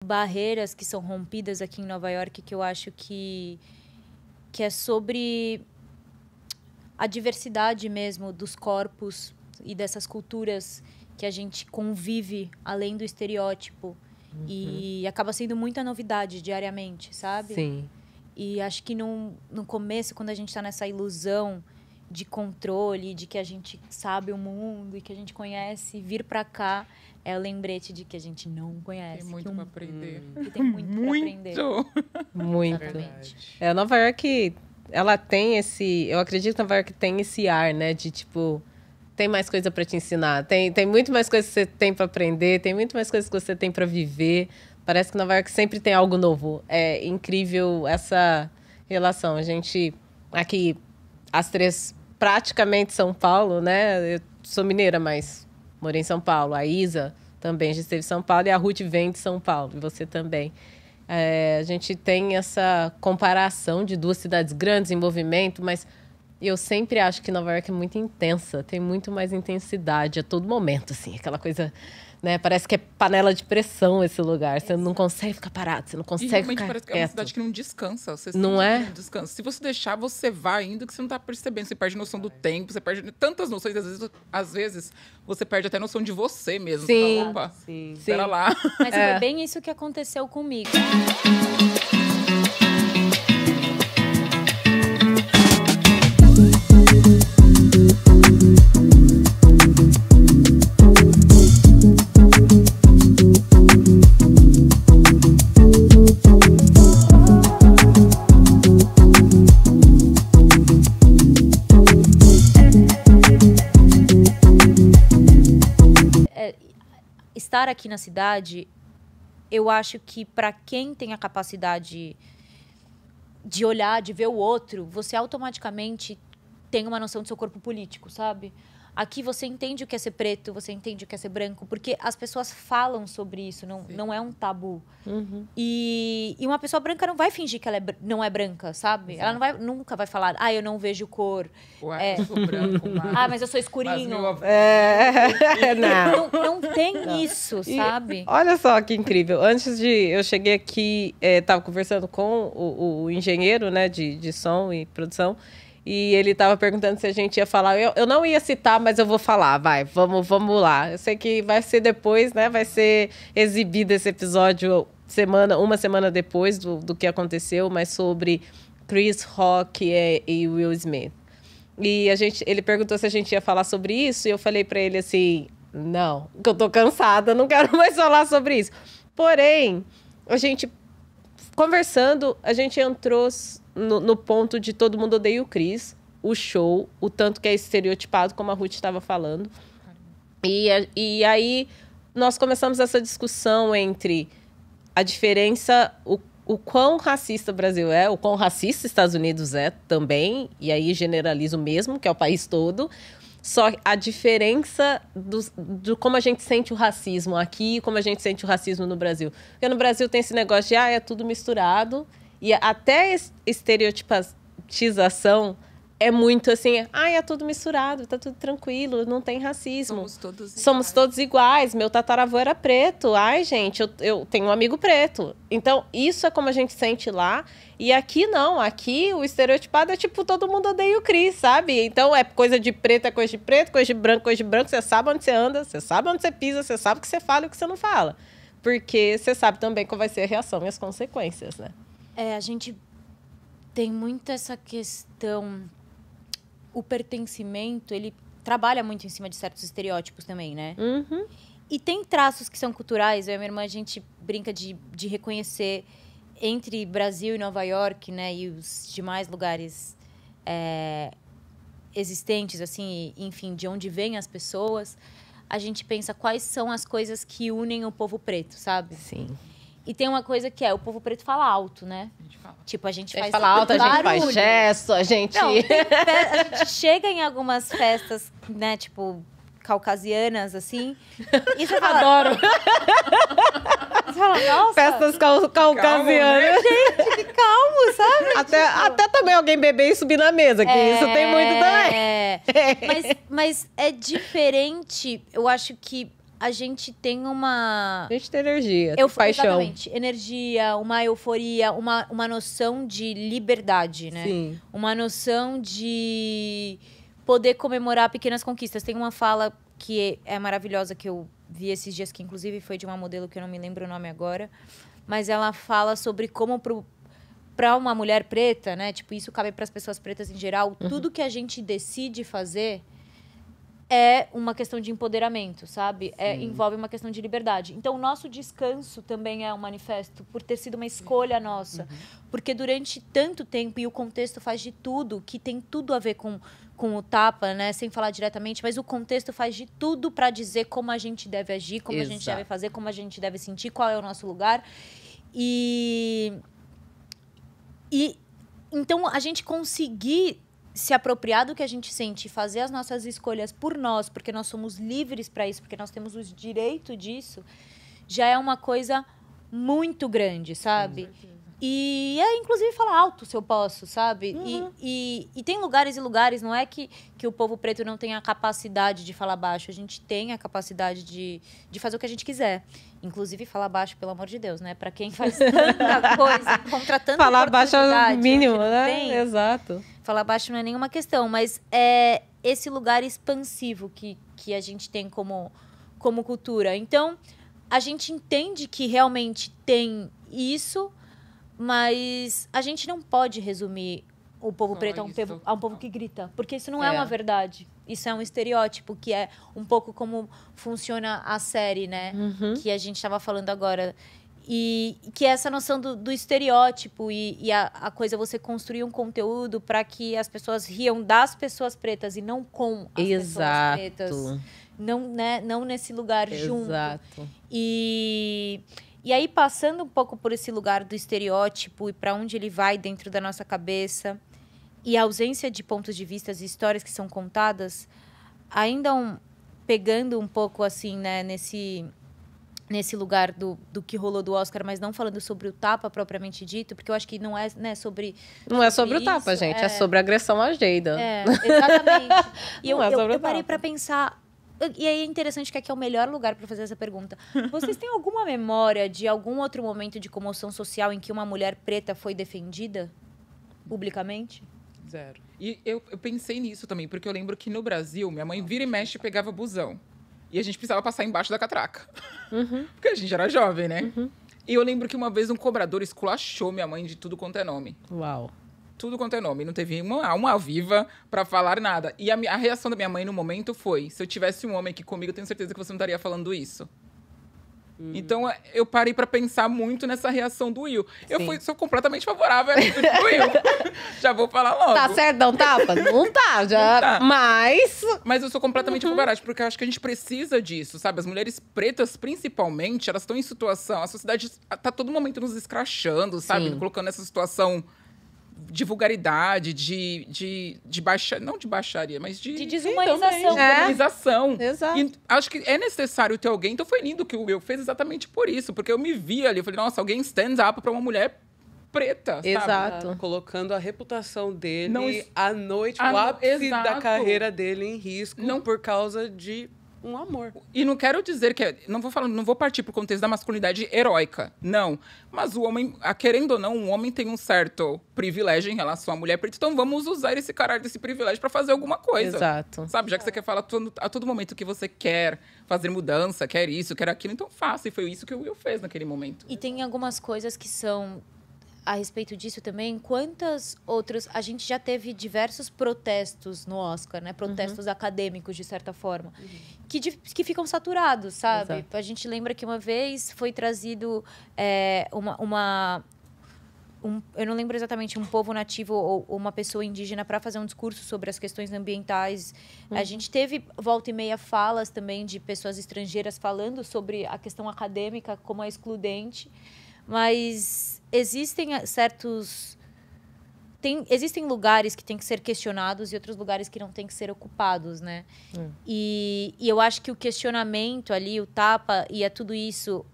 barreiras que são rompidas aqui em Nova York, que eu acho que é sobre a diversidade mesmo dos corpos e dessas culturas que a gente convive além do estereótipo. E acaba sendo muita novidade diariamente, sabe? Sim. E acho que no começo, quando a gente está nessa ilusão de controle, de que a gente sabe o mundo e que a gente conhece, vir para cá é o lembrete de que a gente não conhece. Tem muito para aprender. Que tem muito para aprender. Muito. Exatamente. Nova York, ela tem esse... Eu acredito que Nova York tem esse ar, né? De, tipo, tem mais coisa para te ensinar. Tem muito mais coisa que você tem para aprender. Tem muito mais coisas que você tem para viver. Parece que Nova York sempre tem algo novo. É incrível essa relação. A gente, aqui, as três, praticamente São Paulo, né? Eu sou mineira, mas morei em São Paulo. A Isa também já esteve em São Paulo e a Ruth vem de São Paulo. E você também. A gente tem essa comparação de duas cidades grandes em movimento, mas eu sempre acho que Nova York é muito intensa. Tem muito mais intensidade a todo momento, assim. Aquela coisa... Né? Parece que é panela de pressão esse lugar. Você não consegue ficar parado, você não consegue ficar parece que quieto. é uma cidade que não descansa. Você não é? Não descansa. Se você deixar, você vai indo que você não tá percebendo. Você perde noção do tempo, você perde tantas noções. Às vezes você perde até noção de você mesmo. Sim. Você fala, opa, Sim. espera lá. Mas foi bem isso que aconteceu comigo. Estar aqui na cidade, eu acho que para quem tem a capacidade de olhar, de ver o outro, você automaticamente tem uma noção do seu corpo político, sabe? Aqui você entende o que é ser preto, você entende o que é ser branco, porque as pessoas falam sobre isso, não é um tabu. E uma pessoa branca não vai fingir que ela não é branca, sabe? Exato. Ela nunca vai falar, eu não vejo cor. Ué, eu sou branco, Mas eu sou escurinho. Não. Não tem isso, sabe? Olha só que incrível. Antes eu cheguei aqui, estava conversando com o engenheiro, né, de som e produção, e ele estava perguntando se a gente ia falar. Eu não ia citar, mas eu vou falar. Vamos lá. Eu sei que vai ser depois, né? Vai ser exibido esse episódio uma semana depois do que aconteceu, mas sobre Chris Rock e Will Smith. E ele perguntou se a gente ia falar sobre isso, e eu falei para ele assim, não, que eu tô cansada, não quero mais falar sobre isso. Porém, a gente, conversando, a gente entrou no ponto de Todo Mundo Odeia o Chris, o show, o tanto que é estereotipado, como a Ruth estava falando. E aí nós começamos essa discussão entre a diferença, o quão racista o Brasil é, o quão racista os Estados Unidos é também, e aí generalizo mesmo, que é o país todo. Só a diferença do como a gente sente o racismo aqui e como a gente sente o racismo no Brasil. Porque no Brasil tem esse negócio de, é tudo misturado. E até estereotipização é muito assim, é tudo misturado, tá tudo tranquilo, não tem racismo. Somos todos iguais. Meu tataravô era preto. Ai, gente, eu tenho um amigo preto. Então, isso é como a gente sente lá. E aqui não. Aqui o estereotipado é tipo, todo mundo odeia o Chris, sabe? Então, é coisa de preto, é coisa de preto, coisa de branco, coisa de branco. Você sabe onde você anda, você sabe onde você pisa, você sabe o que você fala e o que você não fala. Porque você sabe também qual vai ser a reação e as consequências, né? A gente tem muito essa questão... O pertencimento, ele trabalha muito em cima de certos estereótipos também, né? E tem traços que são culturais. Eu e a minha irmã, a gente brinca de reconhecer entre Brasil e Nova York, né? E os demais lugares existentes, assim, enfim, de onde vêm as pessoas. A gente pensa quais são as coisas que unem o povo preto, sabe? Sim. E tem uma coisa que o povo preto fala alto, né? A gente fala. Tipo, a gente faz fala alto, barulho. a gente faz gesto, a gente... Não, a gente chega em algumas festas, né, tipo, caucasianas, assim, e você fala... Adoro! Você fala, nossa... Festas caucasianas. Gente, que calmo, sabe? Até também alguém beber e subir na mesa, que isso tem muito também. Mas é diferente, eu acho que a gente tem uma... A gente tem energia, tem paixão. Exatamente. Energia, uma euforia, uma noção de liberdade, né? Sim. Uma noção de poder comemorar pequenas conquistas. Tem uma fala que é maravilhosa, que eu vi esses dias, que inclusive foi de uma modelo que eu não me lembro o nome agora, mas ela fala sobre como para uma mulher preta, né? Tipo, isso cabe para as pessoas pretas em geral. Tudo que a gente decide fazer é uma questão de empoderamento, sabe? Envolve uma questão de liberdade. Então, o nosso descanso também é um manifesto por ter sido uma escolha nossa. Porque durante tanto tempo, e o contexto faz de tudo, que tem tudo a ver com o tapa, né? Sem falar diretamente, mas o contexto faz de tudo para dizer como a gente deve agir, como a gente deve fazer, como a gente deve sentir, qual é o nosso lugar. E então, a gente conseguir se apropriar do que a gente sente, fazer as nossas escolhas por nós, porque nós somos livres para isso, porque nós temos o direito disso, já é uma coisa muito grande, sabe? E inclusive, falar alto, se eu posso, sabe? E tem lugares e lugares, não é que o povo preto não tem a capacidade de falar baixo, a gente tem a capacidade de fazer o que a gente quiser. Inclusive, falar baixo, pelo amor de Deus, né? Pra quem faz tanta coisa, contra tanta falar baixo é o mínimo, né? Tem, Exato. Falar baixo não é nenhuma questão, mas é esse lugar expansivo que a gente tem como cultura. Então, a gente entende que realmente tem isso, mas a gente não pode resumir o povo preto a um povo que grita, porque isso não é uma verdade. Isso é um estereótipo, que é um pouco como funciona a série, né? Que a gente estava falando agora. E que é essa noção do estereótipo e a coisa você construir um conteúdo para que as pessoas riam das pessoas pretas e não com as pessoas pretas. Não, né? Não nesse lugar junto. Exato. E aí, passando um pouco por esse lugar do estereótipo e para onde ele vai dentro da nossa cabeça, e a ausência de pontos de vista e histórias que são contadas, ainda pegando um pouco assim, né, nesse lugar do que rolou do Oscar, mas não falando sobre o tapa propriamente dito, porque eu acho que não é, né, sobre... Não é sobre o tapa, gente, é sobre agressão à Geida. Exatamente. E não eu parei para pensar... E aí é interessante que aqui é o melhor lugar para fazer essa pergunta. Vocês têm alguma memória de algum outro momento de comoção social em que uma mulher preta foi defendida publicamente? Zero. E eu pensei nisso também, porque eu lembro que no Brasil, minha mãe vira e mexe e pegava busão. E a gente precisava passar embaixo da catraca. Porque a gente era jovem, né? E eu lembro que uma vez um cobrador esculachou minha mãe de tudo quanto é nome. Uau. Tudo quanto é nome. Não teve uma alma viva pra falar nada. E a reação da minha mãe no momento foi: se eu tivesse um homem aqui comigo, eu tenho certeza que você não estaria falando isso. Então, eu parei pra pensar muito nessa reação do Will. Sou completamente favorável a isso do Will. Já vou falar logo. Tá certo, não tapa? Não tá, já. Não tá. Mas eu sou completamente favorável, porque eu acho que a gente precisa disso, sabe? As mulheres pretas, principalmente, elas estão em situação... A sociedade tá todo momento nos escrachando, sabe? Colocando nessa situação de vulgaridade, de baixa... Não de baixaria, mas de desumanização. Desumanização. Exato. E acho que é necessário ter alguém. Então foi lindo que o Will fez exatamente por isso. Porque eu me vi ali, eu falei, nossa, alguém stand up pra uma mulher preta, sabe? Exato. Colocando a reputação dele Não, à noite, o ápice exato. da carreira dele em risco Não. por causa de um amor. E não quero dizer que... Não vou partir pro contexto da masculinidade heróica. Não. Mas o homem, querendo ou não, um homem tem um certo privilégio em relação à mulher preta. Então vamos usar esse caralho desse privilégio pra fazer alguma coisa. Exato. Sabe? Já que você quer falar a todo momento que você quer fazer mudança, quer isso, quer aquilo, então faça. E foi isso que o Will fez naquele momento. E tem algumas coisas que são... A respeito disso também, quantas outras... A gente já teve diversos protestos no Oscar, né? Protestos acadêmicos, de certa forma. Que ficam saturados, sabe? Exato. A gente lembra que uma vez foi trazido eu não lembro exatamente, um povo nativo ou uma pessoa indígena para fazer um discurso sobre as questões ambientais. A gente teve, volta e meia, falas também de pessoas estrangeiras falando sobre a questão acadêmica como é excludente. Mas existem existem lugares que têm que ser questionados e outros lugares que não têm que ser ocupados, né? E eu acho que o questionamento ali, o tapa e tudo isso,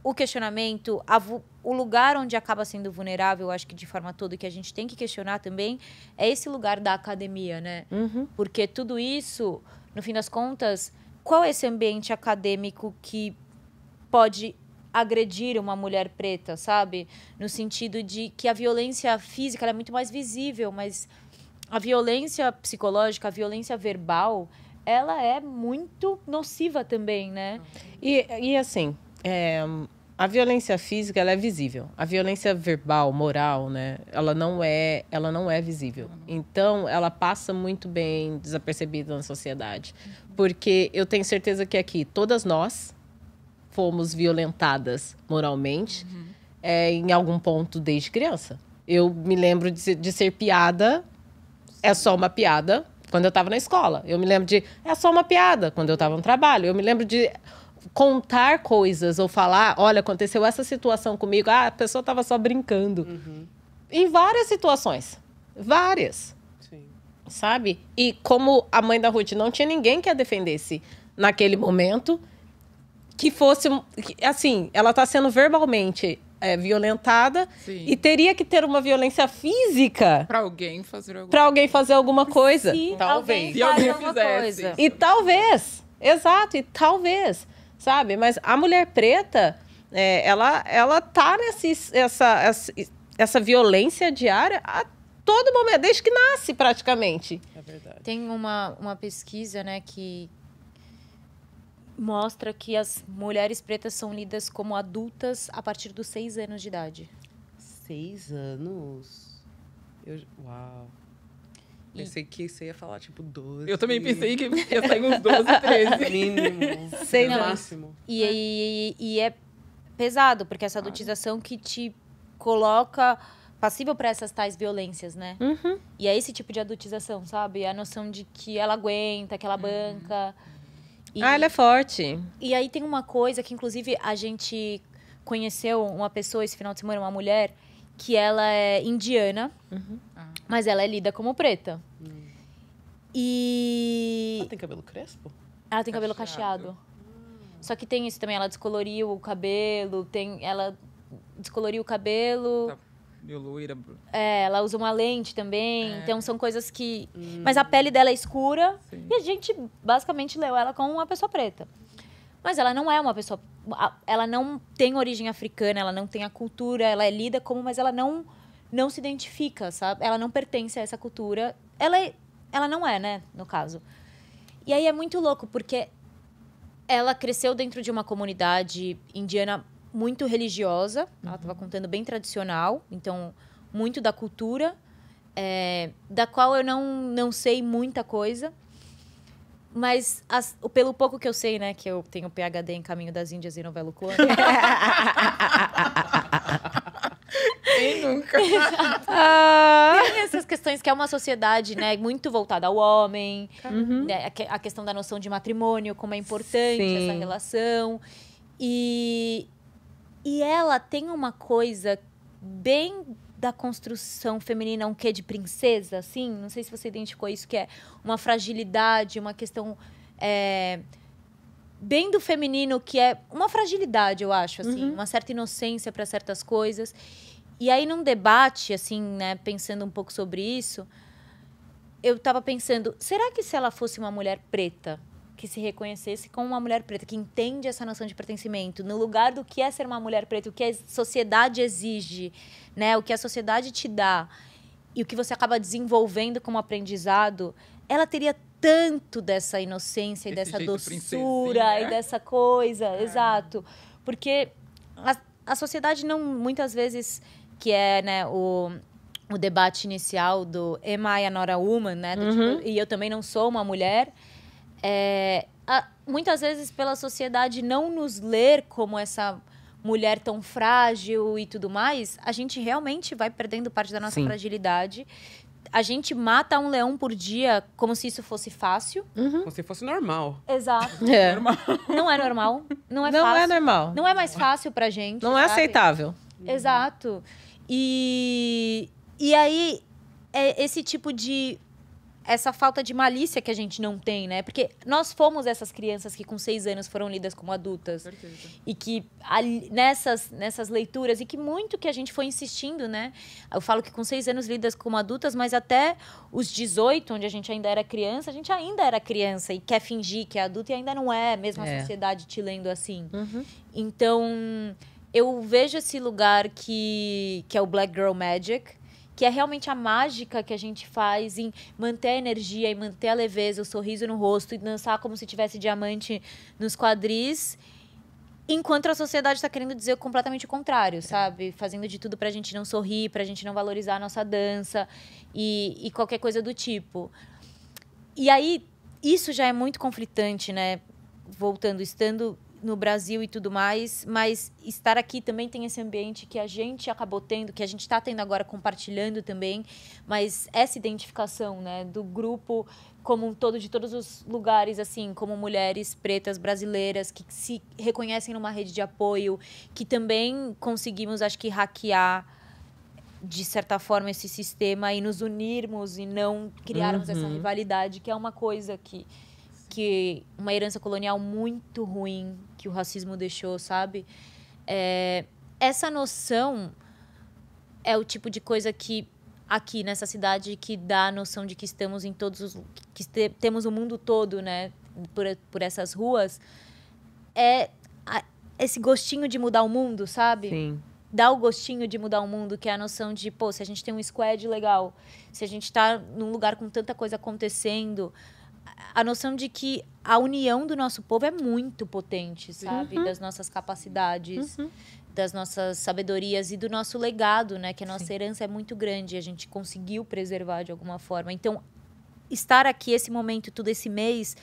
o questionamento, o lugar onde acaba sendo vulnerável, eu acho que de forma toda, que a gente tem que questionar também, é esse lugar da academia, né? Porque tudo isso, no fim das contas, qual é esse ambiente acadêmico que pode agredir uma mulher preta, sabe? No sentido de que a violência física ela é muito mais visível, mas a violência psicológica, a violência verbal, ela é muito nociva também, né? E assim, a violência física ela é visível. A violência verbal, moral, né? Ela não é visível. Então, ela passa muito bem desapercebida na sociedade. Porque eu tenho certeza que aqui, todas nós fomos violentadas moralmente em algum ponto desde criança. Eu me lembro de ser piada, é só uma piada, quando eu estava na escola. Eu me lembro de, é só uma piada, quando eu estava no trabalho. Eu me lembro de contar coisas ou falar, olha, aconteceu essa situação comigo. Ah, a pessoa estava só brincando. Em várias situações. Várias. Sim. Sabe? E como a mãe da Ruth não tinha ninguém que a defendesse naquele momento, que fosse... Assim, ela está sendo verbalmente violentada. Sim. E teria que ter uma violência física Pra alguém fazer alguma para alguém fazer alguma coisa. Se Talvez. Se alguém faz alguém alguma fizesse. coisa. E talvez, exato, e talvez, sabe? Mas a mulher preta, ela tá essa violência diária a todo momento, desde que nasce praticamente. É verdade. Tem uma pesquisa, né, que mostra que as mulheres pretas são lidas como adultas a partir dos 6 anos de idade. 6 anos? Uau. Pensei que você ia falar, tipo, 12. Eu também pensei que ia sair uns 12, 13. Mínimo. 6 Não, anos. Máximo. E é pesado, porque essa adultização que te coloca passível para essas tais violências, né? E é esse tipo de adultização, sabe? A noção de que ela aguenta, que ela banca. E, Ela é forte. e aí tem uma coisa que, inclusive, a gente conheceu uma pessoa esse final de semana, uma mulher, que ela é indiana, mas ela é lida como preta. E Ela tem cabelo crespo? ela tem cabelo cacheado. Só que tem isso também, ela descoloriu o cabelo, ela descoloriu o cabelo, Tá meio loira. ela usa uma lente também, então são coisas que... Mas a pele dela é escura Sim. e a gente basicamente leu ela como uma pessoa preta. Mas ela não é uma pessoa... Ela não tem origem africana, ela não tem a cultura, ela é lida como... Mas ela não se identifica, sabe? Ela não pertence a essa cultura. Ela não é, né, no caso. E aí é muito louco, porque ela cresceu dentro de uma comunidade indiana muito religiosa. Ela estava contando bem tradicional, então muito da cultura, da qual eu não sei muita coisa. Mas pelo pouco que eu sei, né, que eu tenho PhD em Caminho das Índias e Novelo Clone. Quem nunca? Tem essas questões que é uma sociedade, né, muito voltada ao homem, né, a questão da noção de matrimônio, como é importante Sim. essa relação. E ela tem uma coisa bem da construção feminina, um quê de princesa, assim, não sei se você identificou isso, que é uma fragilidade, uma questão bem do feminino, que é uma fragilidade, eu acho, assim, uma certa inocência para certas coisas. E aí, num debate, assim, né, pensando um pouco sobre isso, eu estava pensando, será que se ela fosse uma mulher preta, que se reconhecesse como uma mulher preta, que entende essa noção de pertencimento, no lugar do que é ser uma mulher preta, o que a sociedade exige, né, o que a sociedade te dá, e o que você acaba desenvolvendo como aprendizado, ela teria tanto dessa inocência e Esse dessa jeito doçura princesinha, e dessa coisa, exato. Porque a sociedade não, muitas vezes, que é, né, o debate inicial do Am I a not a woman, né? Do tipo, e eu também não sou uma mulher. Muitas vezes, pela sociedade não nos ler como essa mulher tão frágil e tudo mais, a gente realmente vai perdendo parte da nossa Sim. fragilidade. A gente mata um leão por dia como se isso fosse fácil. Como se fosse normal. Exato. Não é normal. Não é Não fácil. é normal. Não é mais fácil pra gente. Não é sabe? aceitável. Exato. E aí, esse tipo de essa falta de malícia que a gente não tem, né? Porque nós fomos essas crianças que com 6 anos foram lidas como adultas. Certeza. E que nessas leituras, e que muito que a gente foi insistindo, né? Eu falo que com 6 anos lidas como adultas, mas até os 18, onde a gente ainda era criança e quer fingir que é adulta e ainda não é, mesmo a sociedade te lendo assim. Então, eu vejo esse lugar que é o Black Girl Magic, que é realmente a mágica que a gente faz em manter a energia e manter a leveza, o sorriso no rosto e dançar como se tivesse diamante nos quadris, enquanto a sociedade está querendo dizer completamente o contrário, sabe? Fazendo de tudo pra gente não sorrir, pra gente não valorizar a nossa dança e qualquer coisa do tipo. E aí, isso já é muito conflitante, né? Voltando, estando no Brasil e tudo mais, mas estar aqui também tem esse ambiente que a gente acabou tendo, que a gente está tendo agora compartilhando também, mas essa identificação, né, do grupo como um todo, de todos os lugares, assim, como mulheres pretas brasileiras que se reconhecem numa rede de apoio, que também conseguimos, acho que, hackear de certa forma esse sistema e nos unirmos e não criarmos essa rivalidade, que é uma coisa que uma herança colonial muito ruim que o racismo deixou, sabe? Essa noção é o tipo de coisa que aqui nessa cidade que dá a noção de que estamos em temos o mundo todo, né? Por essas ruas, esse gostinho de mudar o mundo, sabe? Sim. Dá o gostinho de mudar o mundo, que é a noção de, pô, se a gente tem um squad legal, se a gente tá num lugar com tanta coisa acontecendo, a noção de que a união do nosso povo é muito potente, sabe? Das nossas capacidades, das nossas sabedorias e do nosso legado, né? Que a nossa herança é muito grande e a gente conseguiu preservar de alguma forma. Então, estar aqui esse momento, todo esse mês,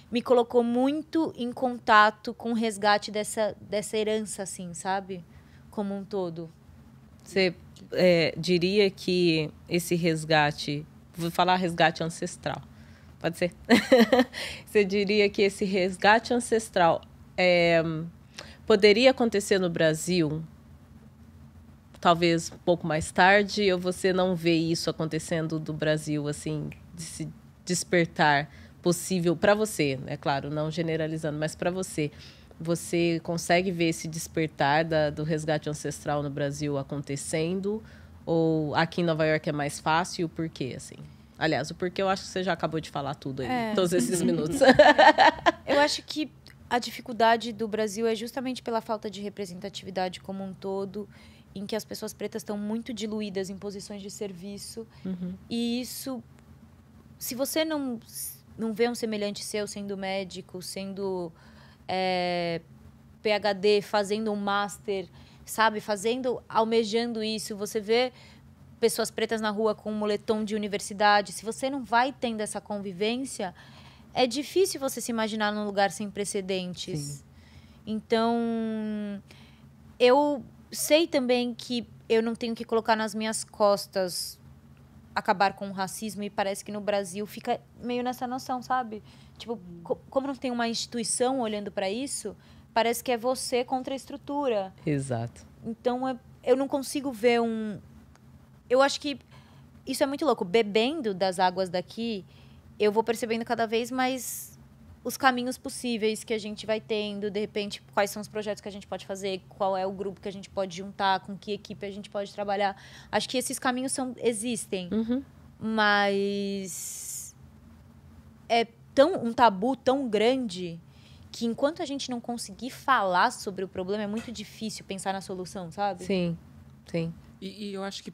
me colocou muito em contato com o resgate dessa herança, assim, sabe? Como um todo. Você diria que esse resgate... Vou falar resgate ancestral. Pode ser? Você diria que esse resgate ancestral poderia acontecer no Brasil, talvez um pouco mais tarde, ou você não vê isso acontecendo do Brasil, assim, de se despertar possível para você, é claro, não generalizando, mas para você? Você consegue ver esse despertar do resgate ancestral no Brasil acontecendo? Ou aqui em Nova York é mais fácil? Por quê, assim? Aliás, o porquê eu acho que você já acabou de falar tudo aí, todos esses minutos. Eu acho que a dificuldade do Brasil é justamente pela falta de representatividade como um todo, em que as pessoas pretas estão muito diluídas em posições de serviço. E isso, se você não vê um semelhante seu sendo médico, sendo PhD, fazendo um master, sabe? Almejando isso, você vê pessoas pretas na rua com um moletom de universidade, se você não vai tendo essa convivência, é difícil você se imaginar num lugar sem precedentes. Sim. Então, eu sei também que eu não tenho que colocar nas minhas costas acabar com o racismo, e parece que no Brasil fica meio nessa noção, sabe? Tipo, como não tem uma instituição olhando para isso, parece que é você contra a estrutura. Exato. Então, eu não consigo ver Eu acho que isso é muito louco. Bebendo das águas daqui, eu vou percebendo cada vez mais os caminhos possíveis que a gente vai tendo. De repente, quais são os projetos que a gente pode fazer, qual é o grupo que a gente pode juntar, com que equipe a gente pode trabalhar. Acho que esses caminhos existem. Mas é um tabu tão grande que enquanto a gente não conseguir falar sobre o problema, é muito difícil pensar na solução, sabe? Sim, sim. E eu acho que,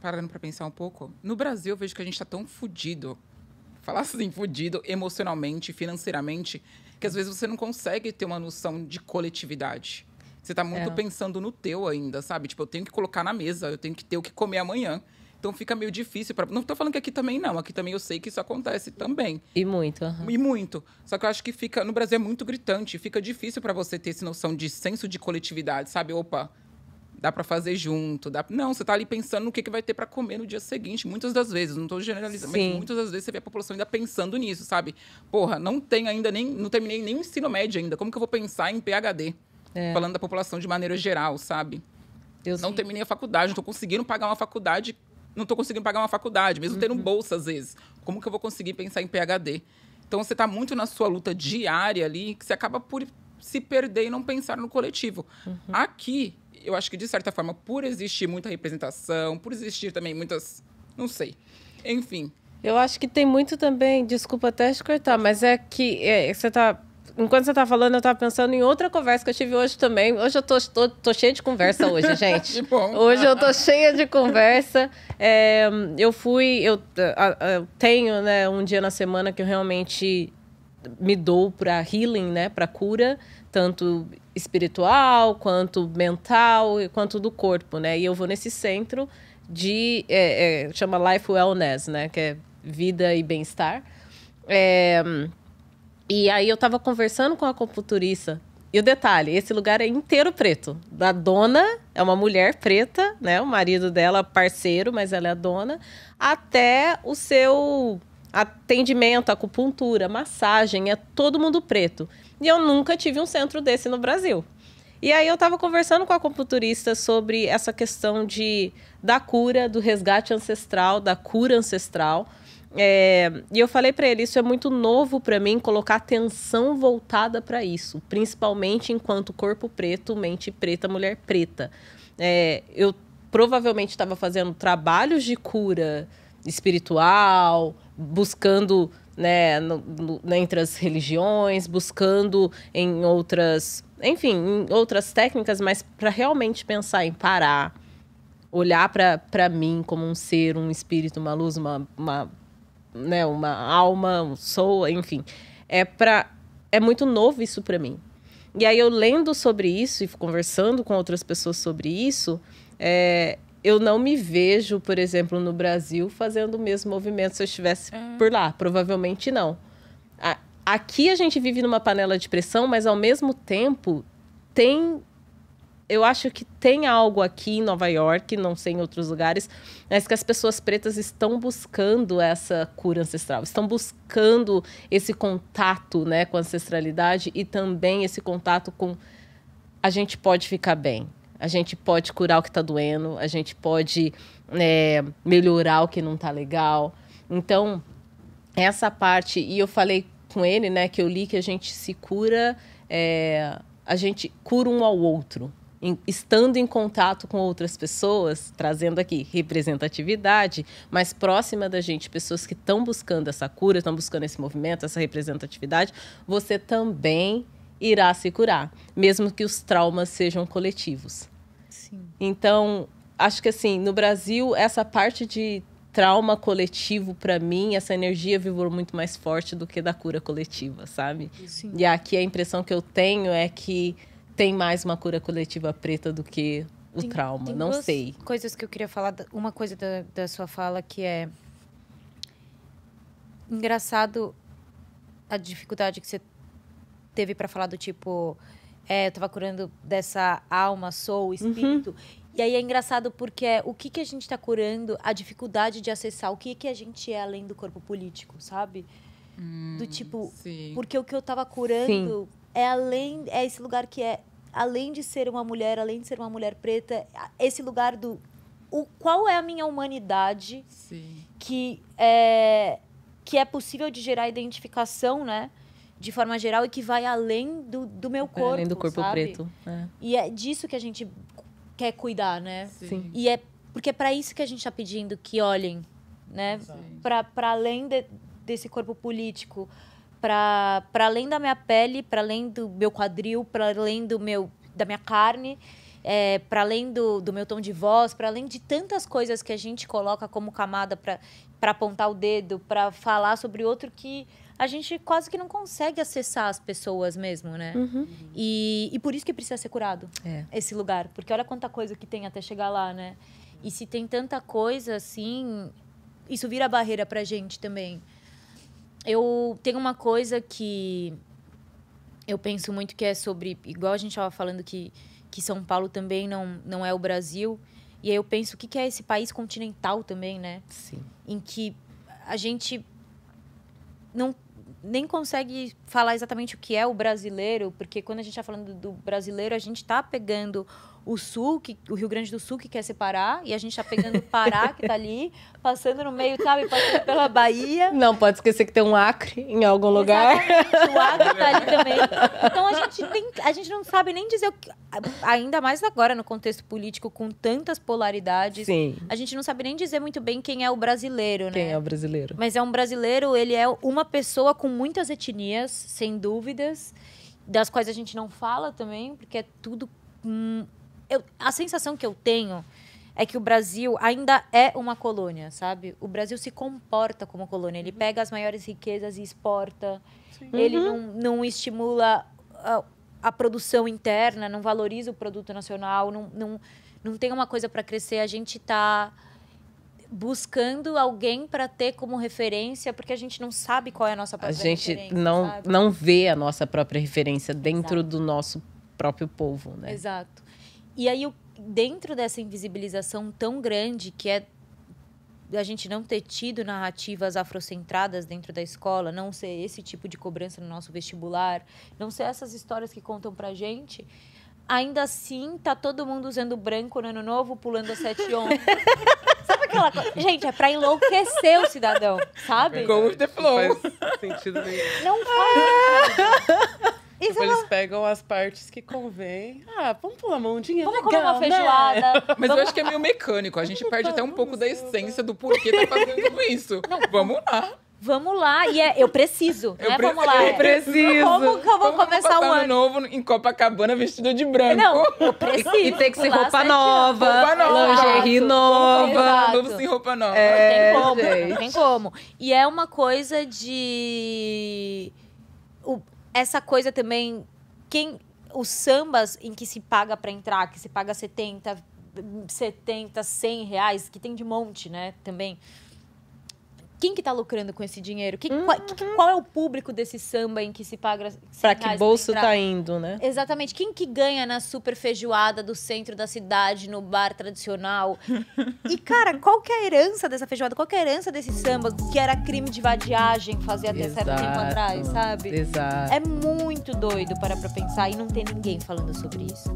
parando para pensar um pouco, no Brasil eu vejo que a gente está tão fudido, falar assim, fudido emocionalmente, financeiramente, que às vezes você não consegue ter uma noção de coletividade. Você tá muito pensando no teu ainda, sabe? Tipo, eu tenho que colocar na mesa, eu tenho que ter o que comer amanhã. Então fica meio difícil. Não tô falando que aqui também não, aqui também eu sei que isso acontece também. E muito. E muito. Só que eu acho que no Brasil é muito gritante, fica difícil para você ter essa noção de senso de coletividade, sabe? Opa, dá para fazer junto. Não, você tá ali pensando no que vai ter para comer no dia seguinte. Muitas das vezes, não tô generalizando, mas muitas das vezes você vê a população ainda pensando nisso, sabe? Porra, não terminei nem o ensino médio ainda. Como que eu vou pensar em PhD? Falando da população de maneira geral, sabe? Não terminei a faculdade, não tô conseguindo pagar uma faculdade não tô conseguindo pagar uma faculdade, mesmo tendo bolsa às vezes. Como que eu vou conseguir pensar em PhD? Então, você tá muito na sua luta diária ali, que você acaba por se perder e não pensar no coletivo. Aqui, eu acho que, de certa forma, por existir muita representação, por existir também muitas... Não sei. Enfim. Eu acho que tem muito também, desculpa até te cortar, mas é que você tá... Enquanto você tá falando, eu tava pensando em outra conversa que eu tive hoje também. Hoje eu tô cheia de conversa hoje, gente. Que bom. Hoje eu tô cheia de conversa. Eu tenho, né, um dia na semana que eu realmente me dou para healing, né, para cura, tanto espiritual, quanto mental, quanto do corpo, né? E eu vou nesse centro chama Life Wellness, né, que é vida e bem-estar. E aí eu tava conversando com a acupunturista. E o detalhe, esse lugar é inteiro preto. A dona é uma mulher preta, né? O marido dela, parceiro, mas ela é a dona. Até o seu atendimento, acupuntura, massagem, é todo mundo preto. E eu nunca tive um centro desse no Brasil. E aí eu tava conversando com a acupunturista sobre essa questão da cura, do resgate ancestral, da cura ancestral. E eu falei para ele, isso é muito novo para mim, colocar atenção voltada para isso, principalmente enquanto corpo preto, mente preta, mulher preta. Eu provavelmente estava fazendo trabalhos de cura espiritual, buscando, né, entre as religiões, buscando em outras técnicas, mas para realmente pensar em parar, olhar para mim como um ser, um espírito, uma luz, né, uma alma, um soul, enfim. É muito novo isso para mim. E aí eu lendo sobre isso e conversando com outras pessoas sobre isso, eu não me vejo, por exemplo, no Brasil fazendo o mesmo movimento se eu estivesse por lá. Provavelmente não. Aqui a gente vive numa panela de pressão, mas ao mesmo tempo eu acho que tem algo aqui em Nova York, não sei em outros lugares, mas que as pessoas pretas estão buscando essa cura ancestral, estão buscando esse contato, né, com a ancestralidade e também esse contato com a gente pode ficar bem, a gente pode curar o que está doendo, a gente pode melhorar o que não está legal. Então, essa parte, e eu falei com ele, né, que eu li que a gente se cura, a gente cura um ao outro. Estando em contato com outras pessoas, trazendo aqui representatividade, mas próxima da gente, pessoas que estão buscando essa cura, estão buscando esse movimento, essa representatividade, você também irá se curar, mesmo que os traumas sejam coletivos. Sim. Então, acho que assim, no Brasil, essa parte de trauma coletivo, para mim, essa energia vibrou muito mais forte do que da cura coletiva, sabe? Sim. E aqui a impressão que eu tenho é que tem mais uma cura coletiva preta do que o trauma, não sei. Coisas que eu queria falar, uma coisa da sua fala que é engraçado a dificuldade que você teve para falar do tipo, eu tava curando dessa alma, soul, espírito. E aí é engraçado porque o que a gente tá curando, a dificuldade de acessar o que a gente é além do corpo político, sabe? Do tipo, Sim. porque o que eu tava curando é esse lugar que além de ser uma mulher, além de ser uma mulher preta, esse lugar qual é a minha humanidade. Sim. Que é possível de gerar identificação, né? De forma geral e que vai além do meu corpo, além do corpo, sabe? preto. E é disso que a gente quer cuidar, né? Sim. E porque é para isso que a gente está pedindo que olhem, né? Para além desse corpo político, para além da minha pele, para além do meu quadril, para além da minha carne, para além do meu tom de voz, para além de tantas coisas que a gente coloca como camada para apontar o dedo, para falar sobre outro que a gente quase que não consegue acessar as pessoas mesmo, né? E por isso que precisa ser curado esse lugar. Porque olha quanta coisa que tem até chegar lá, né? E se tem tanta coisa, assim, isso vira barreira pra gente também. Eu tenho uma coisa que eu penso muito que é sobre... Igual a gente estava falando que São Paulo também não é o Brasil. E aí eu penso o que é esse país continental também, né? Sim. Em que a gente nem consegue falar exatamente o que é o brasileiro, porque quando a gente está falando do brasileiro, a gente está pegando o Sul, o Rio Grande do Sul, que quer separar, e a gente tá pegando o Pará, que tá ali, passando no meio, sabe? Passando pela Bahia. Não pode esquecer que tem um Acre em algum lugar. Exatamente, o Acre tá ali também. Então a gente não sabe nem dizer o que. Ainda mais agora no contexto político, com tantas polaridades. Sim. A gente não sabe nem dizer muito bem quem é o brasileiro, né? Quem é o brasileiro? Mas é um brasileiro, ele é uma pessoa com muitas etnias, sem dúvidas, das quais a gente não fala também, porque é tudo. A sensação que eu tenho é que o Brasil ainda é uma colônia, sabe? O Brasil se comporta como colônia. Ele pega as maiores riquezas e exporta. Sim. Ele não estimula a produção interna, não valoriza o produto nacional, não tem uma coisa para crescer. A gente está buscando alguém para ter como referência, porque a gente não sabe qual é a nossa própria referência. A gente não vê a nossa própria referência dentro do nosso próprio povo, né? Exato. E aí, dentro dessa invisibilização tão grande, que é a gente não ter tido narrativas afrocentradas dentro da escola, não ser esse tipo de cobrança no nosso vestibular, não ser essas histórias que contam pra gente, ainda assim tá todo mundo usando branco no Ano Novo, pulando as 7 ondas. Sabe aquela coisa? Gente, é pra enlouquecer o cidadão, sabe? Go with the flow. Não faz sentido nenhum. Não faz. Tipo, eles pegam as partes que convém. Vamos pular a mãozinha, vamos legal, comer uma feijoada. Mas eu acho que é meio mecânico. A gente perde até um pouco da essência do porquê tá fazendo tudo isso. Não, vamos lá. Vamos lá. E eu preciso, né? Vamos lá. Eu preciso. Como que eu vou começar o ano novo em Copacabana vestido de branco? Não, eu preciso. E tem que ser roupa nova, lingerie nova. Novo sem roupa nova. Não tem como. E é uma coisa de... Essa coisa também... Os sambas em que se paga pra entrar, que se paga 70, 100 reais, que tem de monte, né? Também... Quem que tá lucrando com esse dinheiro? Qual é o público desse samba em que se paga... Pra que bolso tá indo, né? Exatamente. Quem que ganha na super feijoada do centro da cidade, no bar tradicional? E, cara, qual que é a herança dessa feijoada? Qual que é a herança desse samba que era crime de vadiagem fazer até certo tempo atrás, sabe? Exato. É muito doido pra pensar e não tem ninguém falando sobre isso.